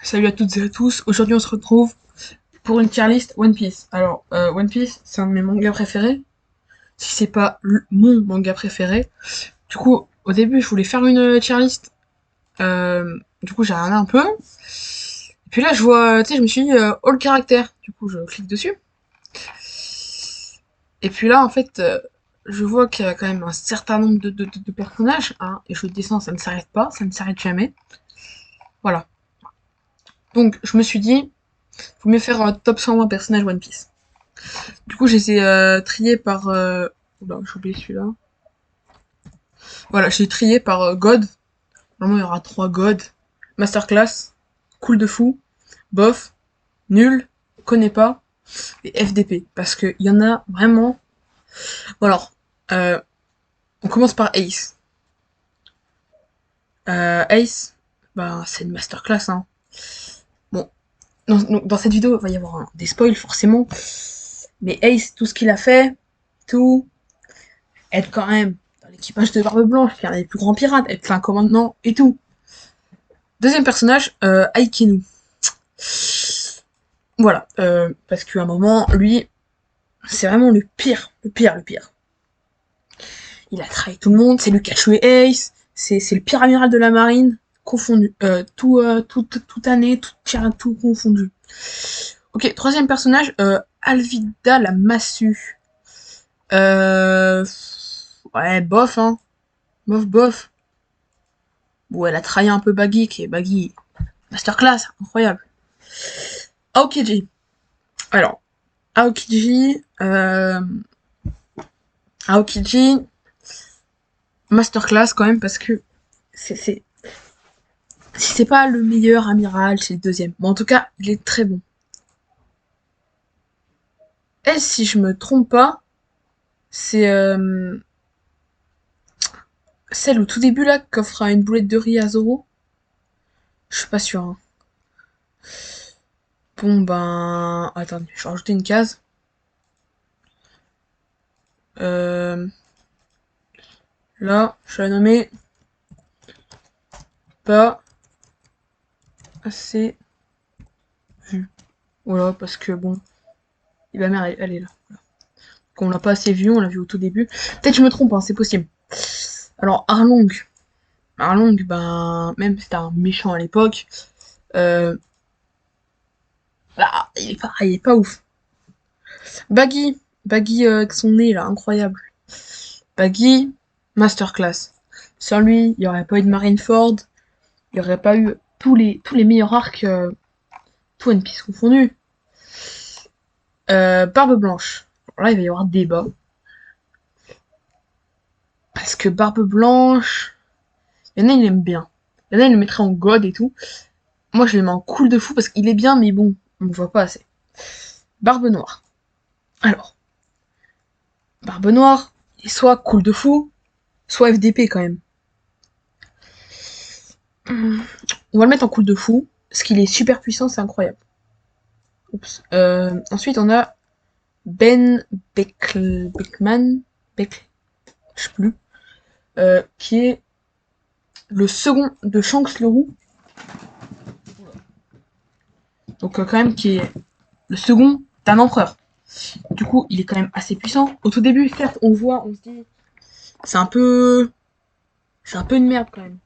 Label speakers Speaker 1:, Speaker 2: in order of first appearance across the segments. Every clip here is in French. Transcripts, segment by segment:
Speaker 1: Salut à toutes et à tous, aujourd'hui on se retrouve pour une tier list One Piece. Alors, One Piece, c'est un de mes mangas préférés, si c'est pas mon manga préféré. Du coup, au début, je voulais faire une tier list, du coup j'ai regardé un peu, et puis là je vois, tu sais, je me suis dit All Character, du coup je clique dessus, et puis là en fait, je vois qu'il y a quand même un certain nombre de personnages, hein, et je descends, ça ne s'arrête pas, ça ne s'arrête jamais, voilà. Donc je me suis dit, faut mieux faire un top 120 personnages One Piece. Du coup, je les ai triés par... Oula, j'ai oublié celui-là. Voilà, j'ai trié par God. Normalement, il y aura 3 God. Masterclass, cool de fou, bof, nul, connais pas, et FDP. Parce qu'il y en a vraiment... Bon alors, euh, on commence par Ace. Ace, bah, c'est une masterclass, hein. Bon, dans cette vidéo, il va y avoir des spoils, forcément. Mais Ace, tout ce qu'il a fait, tout, être quand même dans l'équipage de Barbe Blanche, qui est un des plus grands pirates, être un commandant et tout. Deuxième personnage, Aikinu. Voilà, parce qu'à un moment, lui, c'est vraiment le pire, le pire, le pire. Il a trahi tout le monde, c'est lui qui a tué Ace, c'est le pire amiral de la marine, confondu, toute année, tout confondu. Ok, troisième personnage, Alvida la massue. Ouais, bof, hein. Bof, bof. Bon, elle a trahi un peu Baggy, qui est Baggy. Masterclass, incroyable. Aokiji. Alors, Aokiji, Aokiji, masterclass quand même, parce que si c'est pas le meilleur amiral, c'est le deuxième. Bon, en tout cas, il est très bon. Et si je me trompe pas, c'est celle au tout début là, qu'offre une boulette de riz à Zoro. Je suis pas sûre, hein. Bon ben... Attendez, je vais rajouter une case. Euh... Là, je vais la nommer pas assez vue. Voilà, parce que bon, et ma mère, elle est là. Qu'on l'a pas assez vu, on l'a vu au tout début. Peut-être que je me trompe, hein, c'est possible. Alors, Arlong. Arlong, ben, même si c'était un méchant à l'époque, euh, bah, il est pas ouf. Baggy. Baggy avec son nez, là, incroyable. Baggy, masterclass. Sans lui, il n'y aurait pas eu de Marineford, il n'y aurait pas eu tous les meilleurs arcs, tout One Piece confondu. Barbe Blanche. Alors là, il va y avoir débat. Parce que Barbe Blanche, il y en a, il aime bien. Il y en a, il le mettrait en god et tout. Moi, je le mets en cool de fou parce qu'il est bien, mais bon, on ne voit pas assez. Barbe Noire. Alors, Barbe Noire, il est soit cool de fou, soit FDP quand même. On va le mettre en cool de fou, parce qu'il est super puissant, c'est incroyable. Oups. Ensuite, on a Ben Beckman, je sais plus, qui est le second de Shanks le Roux. Donc quand même qui est le second d'un empereur. Du coup, il est quand même assez puissant. Au tout début, certes, on voit, on se dit, c'est un peu, c'est un peu une merde quand même.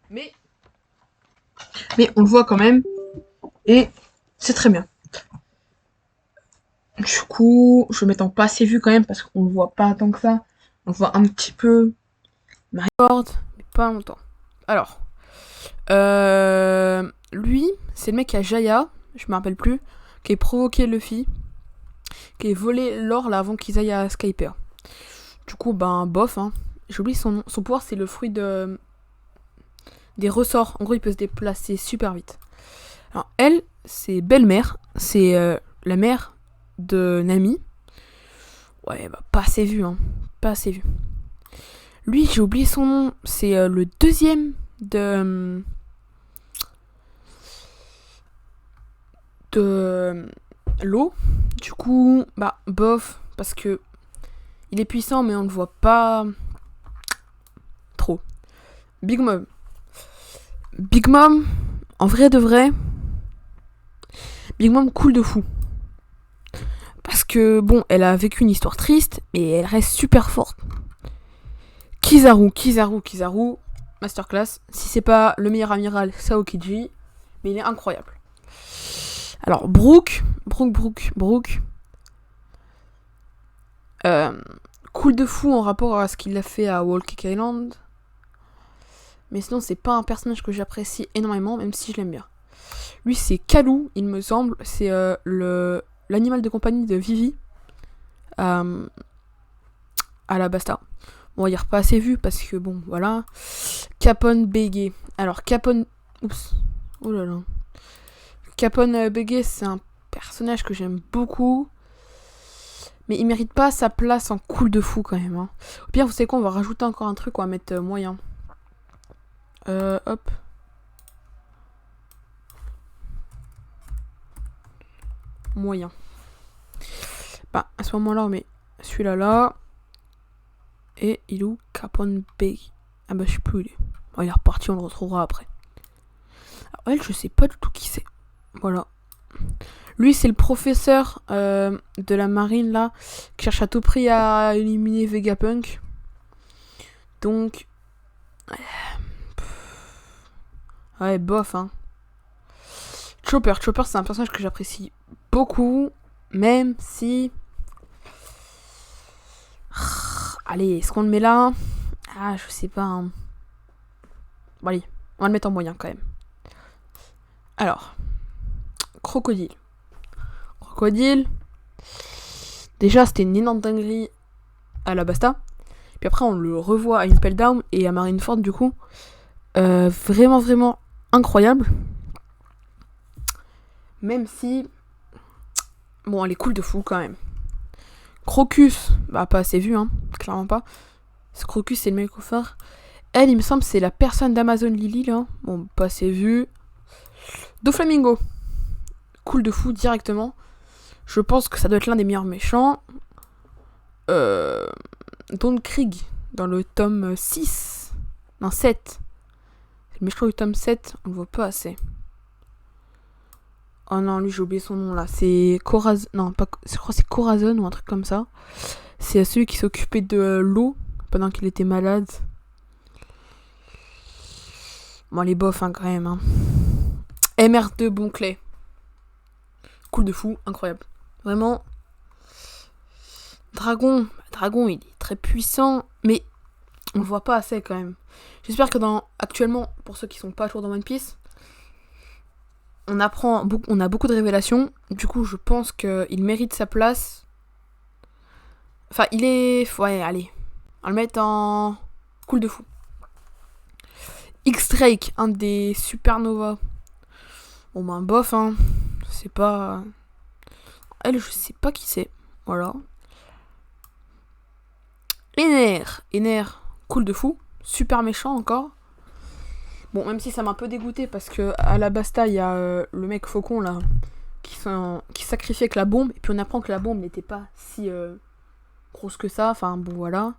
Speaker 1: Mais on le voit quand même et c'est très bien. Du coup, je vais mettre en pas assez vu quand même parce qu'on le voit pas tant que ça. On le voit un petit peu.
Speaker 2: Marineford, mais pas longtemps. Alors, lui, c'est le mec qui a Jaya, je me rappelle plus, qui a provoqué Luffy, qui a volé l'or là avant qu'ils aillent à Skyper. Du coup, ben, bof, hein. J'ai oublié son nom. Son pouvoir, c'est le fruit des ressorts. En gros, il peut se déplacer super vite. Alors, elle, c'est belle-mère. C'est la mère de Nami. Ouais, bah, pas assez vu, hein. Pas assez vu. Lui, j'ai oublié son nom. C'est le deuxième de l'eau. Du coup, bah, bof, parce que il est puissant, mais on ne le voit pas trop. Big Mom. Big Mom, en vrai de vrai, Big Mom cool de fou. Parce que, bon, elle a vécu une histoire triste, mais elle reste super forte. Kizaru, masterclass. Si c'est pas le meilleur amiral, c'est Aokiji, mais il est incroyable. Alors, Brook. Cool de fou en rapport à ce qu'il a fait à Whole Cake Island. Mais sinon, c'est pas un personnage que j'apprécie énormément, même si je l'aime bien. Lui, c'est Kalu, il me semble. C'est l'animal de compagnie de Vivi. Alabasta. Bon, il n'y a pas assez vu parce que, bon, voilà. Capone Bege. Alors, Capone... Oups. Oh là là. Capone Bege, c'est un personnage que j'aime beaucoup. Mais il mérite pas sa place en cool de fou, quand même. Hein. Au pire, vous savez quoi, on va rajouter encore un truc, on va mettre moyen. Hop. Moyen. Bah, à ce moment-là, on met celui-là là. Et il est où Capone Bege. Ah bah, je sais plus où il est. Bon, il est reparti, on le retrouvera après. Alors, elle, je sais pas du tout qui c'est. Voilà. Lui, c'est le professeur de la marine, là, qui cherche à tout prix à éliminer Vegapunk. Donc... Ouais, bof, hein. Chopper, c'est un personnage que j'apprécie beaucoup, même si... Allez, est-ce qu'on le met là? Ah, je sais pas. Hein. Bon, allez, on va le mettre en moyen, quand même. Alors, Crocodile. Déjà, c'était une énorme dinguerie à la Basta. Puis après, on le revoit à Impel Down et à Marineford, du coup. Vraiment incroyable. Même si... Bon, elle est cool de fou, quand même. Crocus, bah pas assez vu, hein. Clairement pas. Ce Crocus, c'est le mec au phare. Elle, il me semble, c'est la personne d'Amazon Lily, là. Bon, pas assez vu. Doflamingo. Cool de fou, directement. Je pense que ça doit être l'un des meilleurs méchants. Don Krieg, dans le tome 6. Non, 7. C'est le méchant du tome 7, on le voit pas assez. Oh non, lui, j'ai oublié son nom, là. C'est Corazon. Non, pas... je crois que c'est Corazon ou un truc comme ça. C'est celui qui s'occupait de l'eau pendant qu'il était malade. Bon, les bofs, hein, quand même. Hein. MR2 Bonclay. Cool de fou, incroyable. Vraiment. Dragon, il est très puissant, mais on le voit pas assez quand même. J'espère que actuellement, pour ceux qui sont pas toujours dans One Piece, on a beaucoup de révélations. Du coup, je pense qu'il mérite sa place. Enfin, il est... Ouais, allez. On va le mettre en... Cool de fou. X-Drake, un des supernovas. Bon, ben, bof, hein. C'est pas... Elle, je sais pas qui c'est. Voilà. Ener, cool de fou. Super méchant encore. Bon, même si ça m'a un peu dégoûté parce que à la Basta, il y a le mec faucon là qui sacrifiait avec la bombe. Et puis on apprend que la bombe n'était pas si grosse que ça. Enfin, bon, voilà.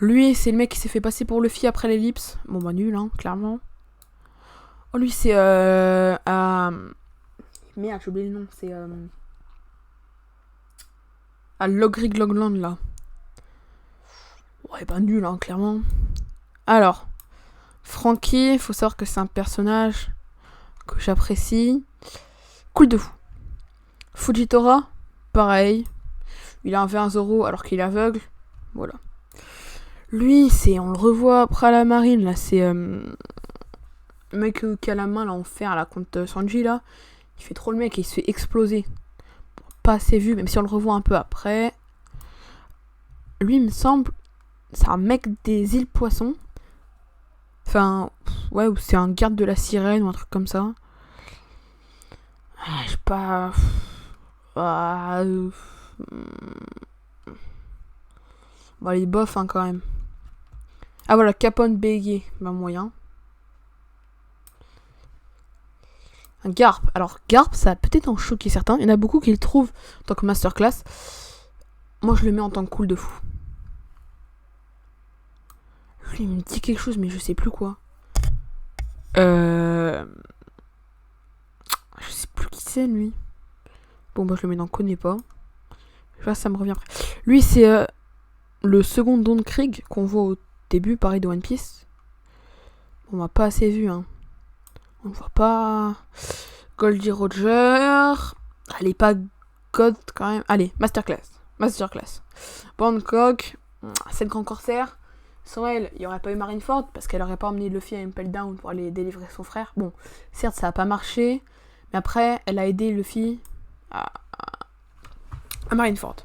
Speaker 2: Lui, c'est le mec qui s'est fait passer pour Luffy après l'ellipse. Bon, bah, nul, hein, clairement. Oh, lui, c'est Merde, j'ai oublié le nom. C'est à Logrig Logland, là. Ouais, bah, nul, hein, clairement. Alors, Frankie, faut savoir que c'est un personnage que j'apprécie. Cool de fou. Fujitora, pareil. Il a un V1 Zoro alors qu'il est aveugle. Voilà. Lui, on le revoit après à la marine, là, c'est le mec qui a la main là en fer là contre Sanji là. Il fait trop le mec et il se fait exploser. Pas assez vu, même si on le revoit un peu après. Lui, il me semble, c'est un mec des îles Poissons. Enfin, ouais, ou c'est un garde de la sirène ou un truc comme ça. Je sais pas. Bon, les bof, hein, quand même. Ah, voilà, Capone Bege, bah, moyen. Un Garp. Alors, Garp, ça a peut-être en choqué certains. Il y en a beaucoup qui le trouvent en tant que masterclass. Moi, je le mets en tant que cool de fou. Lui, il me dit quelque chose, mais je sais plus quoi. Je sais plus qui c'est lui? Bon, bah, je le mets dans connais pas. Je vois, ça me revient après. Lui, c'est le second Don Krieg qu'on voit au début, pareil, de One Piece. On m'a pas assez vu, hein. On voit pas. Goldie Roger. Allez, pas God quand même. Allez, Masterclass. Bangkok. C'est le grand corsaire. Sans elle, il n'y aurait pas eu Marineford parce qu'elle aurait pas emmené Luffy à Impel Down pour aller délivrer son frère. Bon, certes, ça a pas marché. Mais après, elle a aidé Luffy à Marineford.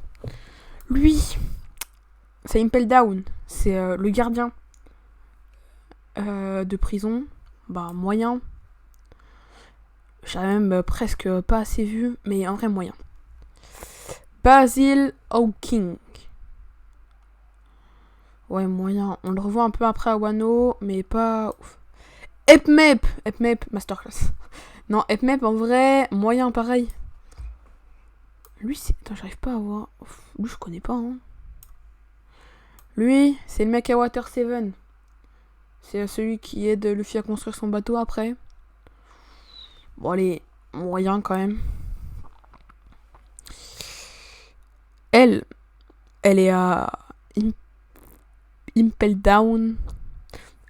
Speaker 2: Lui, c'est Impel Down. C'est le gardien de prison. Bah, moyen. J'avais même presque pas assez vu, mais en vrai moyen. Basil Hawking. Ouais, moyen. On le revoit un peu après à Wano, mais pas ouf. Epmep, Masterclass. Non, Epmep en vrai, moyen pareil. Lui, c'est... Attends, j'arrive pas à voir. Lui, je connais pas, hein. Lui, c'est le mec à Water 7. C'est celui qui aide Luffy à construire son bateau après. Bon, allez, moyen quand même. Elle est à Impel Down.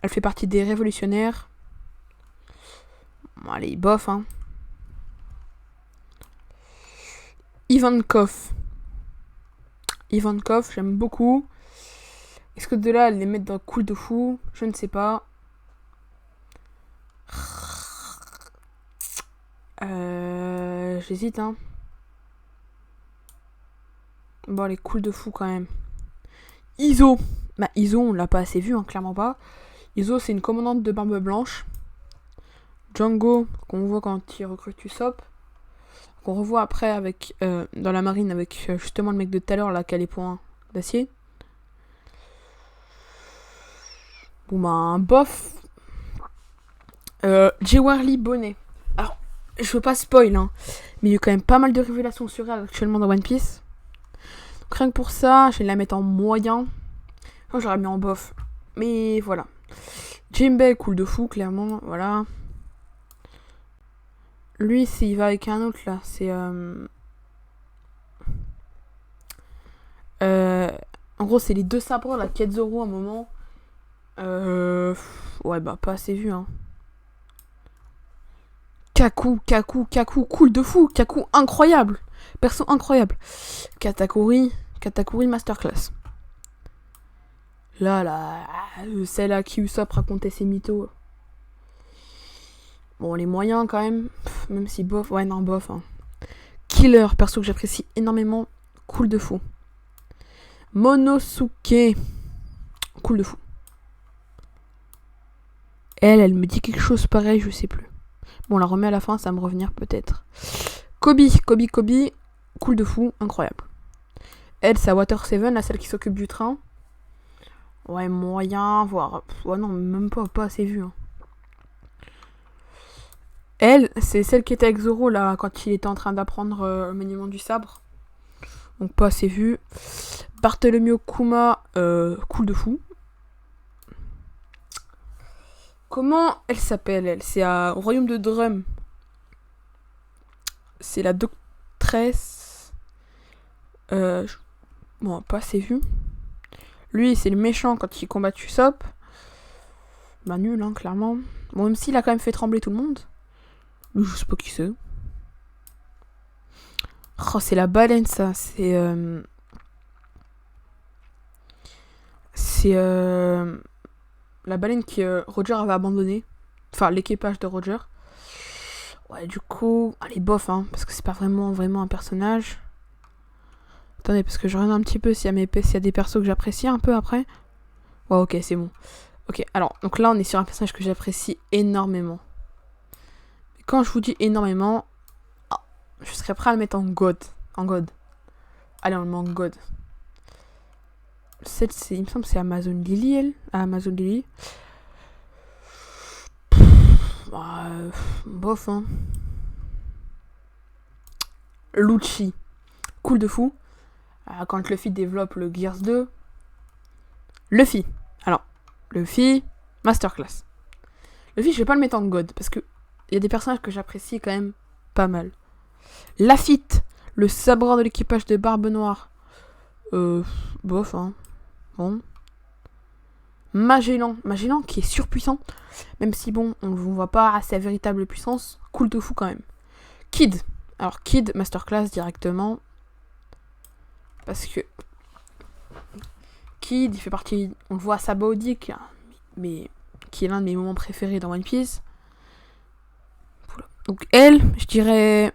Speaker 2: Elle fait partie des révolutionnaires. Bon, allez, bof, hein. Ivankov, j'aime beaucoup. Est-ce que de là, les mettre dans Cool de Fou? Je ne sais pas. J'hésite, hein. Bon, les Cool de Fou quand même. Iso. Bah, Iso, on l'a pas assez vu, hein, clairement pas. Iso, c'est une commandante de Barbe Blanche. Django, qu'on voit quand il recrute Usopp. Qu'on revoit après avec dans la marine avec justement le mec de tout à l'heure là qui a les points d'acier. Bon bah un bof. Jewarli Bonnet. Alors je veux pas spoil hein, mais il y a quand même pas mal de révélations sur elle actuellement dans One Piece. Donc rien que pour ça, je vais la mettre en moyen. Enfin, j'aurais mis en bof. Mais voilà. Jinbei cool de fou clairement, voilà. Lui, s'il va avec un autre, là, c'est... en gros, c'est les deux sabres, la quête Zoro, à un moment. Ouais, bah, pas assez vu, hein. Kaku, cool de fou. Kaku, incroyable. Perso incroyable. Katakuri Masterclass. Là, celle à qui Usopp racontait ses mythos. Bon, les moyens quand même, même si bof, ouais non bof. Hein. Killer, perso que j'apprécie énormément, cool de fou. Monosuke, cool de fou. Elle me dit quelque chose pareil, je sais plus. Bon, on la remet à la fin, ça va me revenir peut-être. Kobe, cool de fou, incroyable. Elle, c'est à Water 7, la celle qui s'occupe du train. Ouais, moyen, voire... Ouais non, même pas assez vu. Hein. Elle, c'est celle qui était avec Zoro là quand il était en train d'apprendre le maniement du sabre. Donc pas assez vu. Bartholomew Kuma, cool de fou. Comment elle s'appelle elle? C'est au royaume de Drum. C'est la doctresse. Bon, pas assez vu. Lui, c'est le méchant quand il combat Usopp. Bah nul, hein, clairement. Bon, même s'il a quand même fait trembler tout le monde. Je sais pas qui c'est. Oh, c'est la baleine, ça. C'est la baleine que Roger avait abandonnée. Enfin, l'équipage de Roger. Ouais, du coup... Allez, bof, hein. Parce que c'est pas vraiment un personnage. Attendez, parce que je regarde un petit peu s'il y a des persos que j'apprécie un peu après. Ouais, ok, c'est bon. Ok, alors, donc là, on est sur un personnage que j'apprécie énormément. Quand je vous dis énormément, je serais prêt à le mettre en God. Allez, on le met en God. Il me semble que c'est Amazon Lily, elle. Amazon Lily. Bof, hein. Lucci. Cool de fou. Quand Luffy développe le Gears 2. Luffy. Alors, Luffy, Masterclass. Luffy, je vais pas le mettre en God, parce que il y a des personnages que j'apprécie quand même pas mal. Lafitte, le sabreur de l'équipage de Barbe Noire. Bof, hein. Bon. Magellan qui est surpuissant. Même si, bon, on ne voit pas sa véritable puissance. Cool de fou quand même. Kid. Alors, Kid, masterclass directement. Parce que Kid, il fait partie, on le voit à Sabaody, qui est l'un de mes moments préférés dans One Piece. Donc elle, je dirais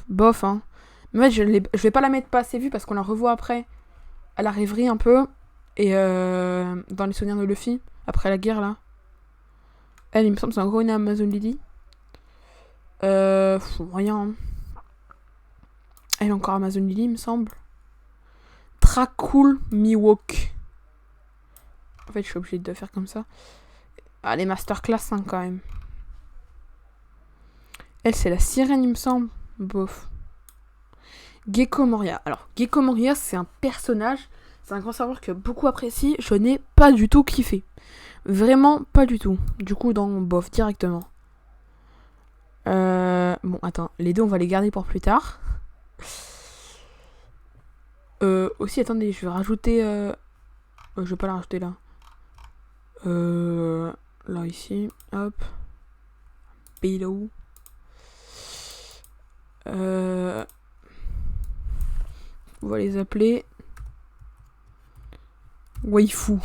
Speaker 2: bof, hein. Mais en fait, je vais pas la mettre pas assez vue parce qu'on la revoit après à la rêverie un peu et dans les souvenirs de Luffy après la guerre là. Elle, il me semble, c'est encore une Amazon Lily. Moyen. Hein. Elle est encore Amazon Lily, il me semble. Dracul Miwok. En fait, je suis obligée de faire comme ça. Allez, masterclass, hein, quand même. Elle, c'est la sirène, il me semble. Bof. Gecko Moria. Alors, Gecko Moria, c'est un personnage. C'est un grand serveur que beaucoup apprécient. Je n'ai pas du tout kiffé. Vraiment pas du tout. Du coup, dans bof, directement. Bon, attends. Les deux, on va les garder pour plus tard. Aussi, attendez, je vais rajouter... je vais pas la rajouter là. Là, ici. Hop. Below. On va les appeler... Waifu.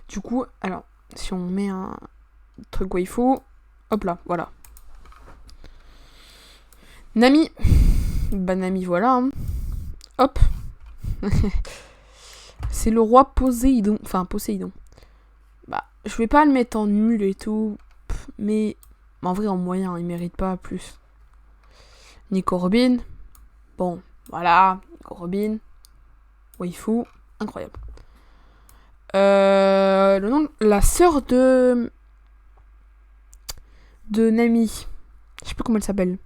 Speaker 2: Du coup, alors, si on met un truc waifu... Hop là, voilà. Nami. Bah Nami, voilà. Hein. Hop. C'est le roi Poséidon. Enfin, Poséidon. Bah, je vais pas le mettre en nul et tout. Mais en vrai, en moyen, il mérite pas plus. Nico Robin. Bon, voilà. Nico Robin. Waifu. Incroyable. Le nom... La sœur de Nami. Je sais plus comment elle s'appelle.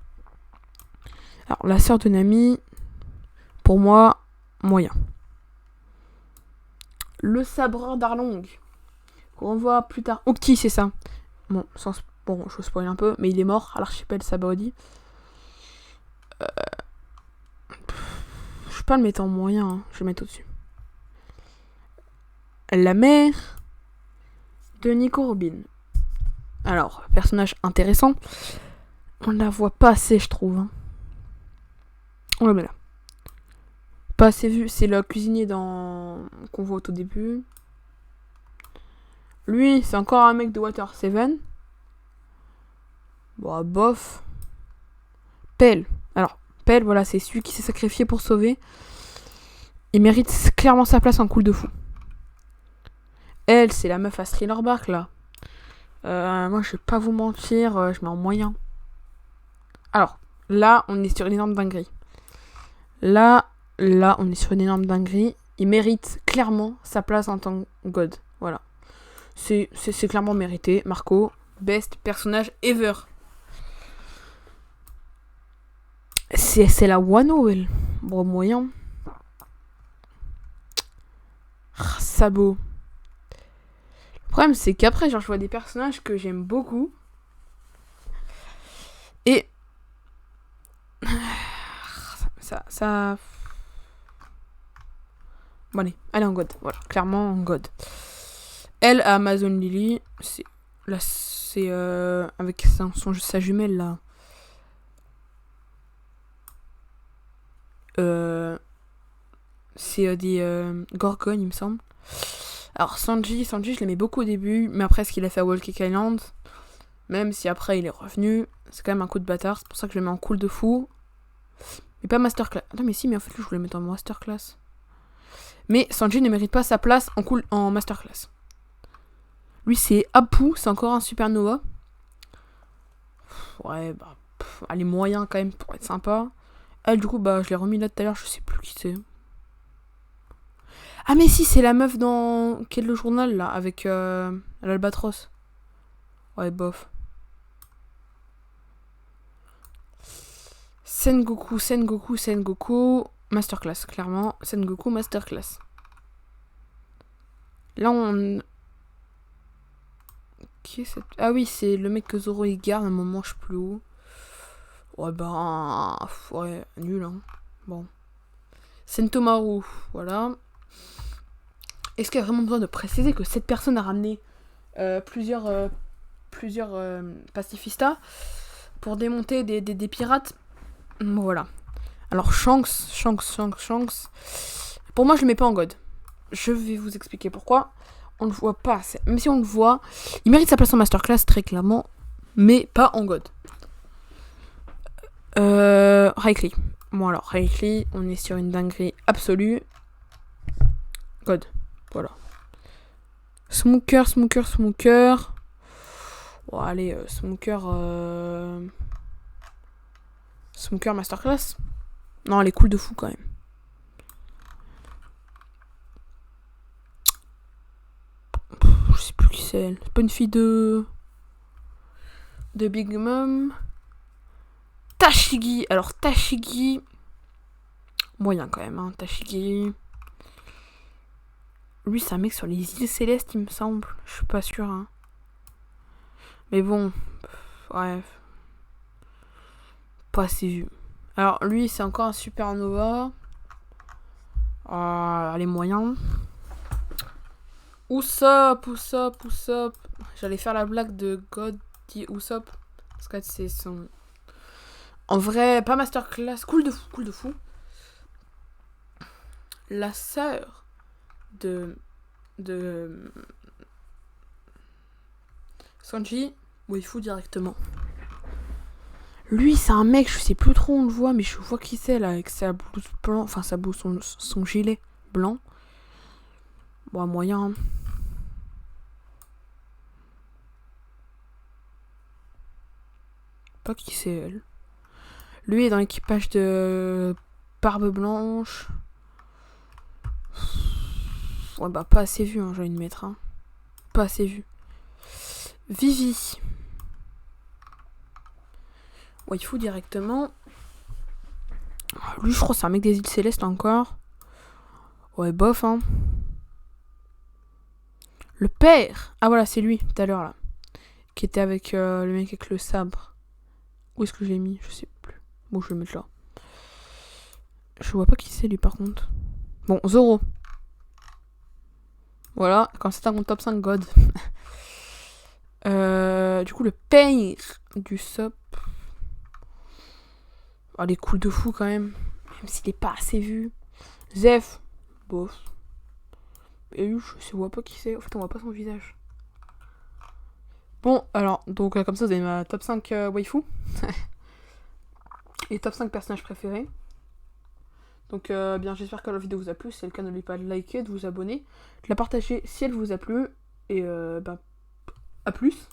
Speaker 2: Alors, la sœur de Nami, pour moi, moyen. Le sabreur d'Arlong, qu'on voit plus tard. Octi, c'est ça. Bon, bon, je spoil un peu, mais il est mort à l'archipel Sabaody. Je vais pas le mettre en moyen, hein. Je vais le mettre au-dessus. La mère de Nico Robin. Alors, personnage intéressant. On la voit pas assez, je trouve. Hein. On la met là. Pas assez vu, c'est le cuisinier qu'on voit au tout début. Lui, c'est encore un mec de Water 7. Bon, bof. Pell. Alors, Pell, voilà, c'est celui qui s'est sacrifié pour sauver. Il mérite clairement sa place en cool de fou. Elle, c'est la meuf à Thriller Bark, là. Moi, je vais pas vous mentir, je mets en moyen. Alors, là, on est sur une énorme dinguerie. Là, on est sur une énorme dinguerie. Il mérite clairement sa place en tant que God. Voilà. C'est clairement mérité. Marco, best personnage ever. C'est la Wano, elle. Bon, moyen. Sabot. Le problème, c'est qu'après, genre, je vois des personnages que j'aime beaucoup. Et... Ça... Bon, allez, elle est en God. Voilà, clairement en God. Elle, Amazon Lily, c'est... Là, c'est... avec sa jumelle, là. C'est des Gorgones, il me semble. Alors, Sanji, je l'aimais beaucoup au début, mais après, ce qu'il a fait à Whole Cake Island, même si après, il est revenu, c'est quand même un coup de bâtard. C'est pour ça que je le mets en cool de fou. Mais pas masterclass. Attends, mais si, mais en fait, je voulais le mettre en masterclass. Mais Sanji ne mérite pas sa place en masterclass. Lui, c'est Apu, c'est encore un supernova. Ouais, bah... elle est moyen quand même pour être sympa. Elle, du coup, bah, je l'ai remis là tout à l'heure, je sais plus qui c'est. Ah, mais si, c'est la meuf dans... Quel est le journal, là, avec l'Albatros. Ouais, bof. Sengoku. Masterclass, clairement. Sengoku, masterclass. Là, on... Qui est cette... Ah oui, c'est le mec que Zoro il garde à un moment, je sais plus où. Ouais, ben... Ouais, nul, hein. Bon. Sentomaru, voilà. Est-ce qu'il y a vraiment besoin de préciser que cette personne a ramené plusieurs pacifistas pour démonter des pirates? Voilà. Alors, Shanks. Pour moi, je le mets pas en God. Je vais vous expliquer pourquoi. On le voit pas assez. Même si on le voit, il mérite sa place en masterclass, très clairement. Mais pas en God. Raikli. Bon, alors, Raikli, on est sur une dinguerie absolue. God. Voilà. Smoker. Bon, allez, Smoker masterclass. Non, elle est cool de fou quand même. Je sais plus qui c'est elle. C'est pas une fille de Big Mom. Tashigi. Alors, Tashigi. Moyen quand même, hein. Tashigi. Lui, c'est un mec sur les îles Célestes, il me semble. Je suis pas sûre, hein. Mais bon. Bref. Pas assez vu. Alors, lui, c'est encore un supernova. Allez, moyen. Usopp. J'allais faire la blague de God dit Usopp. Parce que c'est son... En vrai, pas masterclass. Cool de fou. La sœur de Sanji, waifu directement. Lui, c'est un mec, je sais plus trop où on le voit, mais je vois qui c'est là, avec sa blouse blanc, enfin sa blouse, son gilet blanc. Bon, moyen. Pas qui c'est elle. Lui est dans l'équipage de Barbe Blanche. Ouais, bah pas assez vu, hein, j'ai envie de mettre. Hein. Pas assez vu. Vivi. Waifu directement. Lui, je crois que c'est un mec des îles Célestes encore. Ouais, bof, hein. Le père. Ah, voilà, c'est lui, tout à l'heure, là. Qui était avec le mec avec le sabre. Où est-ce que je l'ai mis? Je sais plus. Bon, je vais le mettre là. Je vois pas qui c'est, lui, par contre. Bon, Zoro. Voilà, quand c'est un top 5 God. Du coup, le père du Sop. Oh, elle est cool de fou quand même. Même s'il est pas assez vu. Zef. Bof. Et lui, je vois pas qui c'est. En fait, on voit pas son visage. Bon, alors, donc comme ça, vous avez ma top 5 waifu. Et top 5 personnages préférés. Donc, bien, j'espère que la vidéo vous a plu. Si c'est le cas, n'oubliez pas de liker, de vous abonner, de la partager si elle vous a plu. Et, à plus.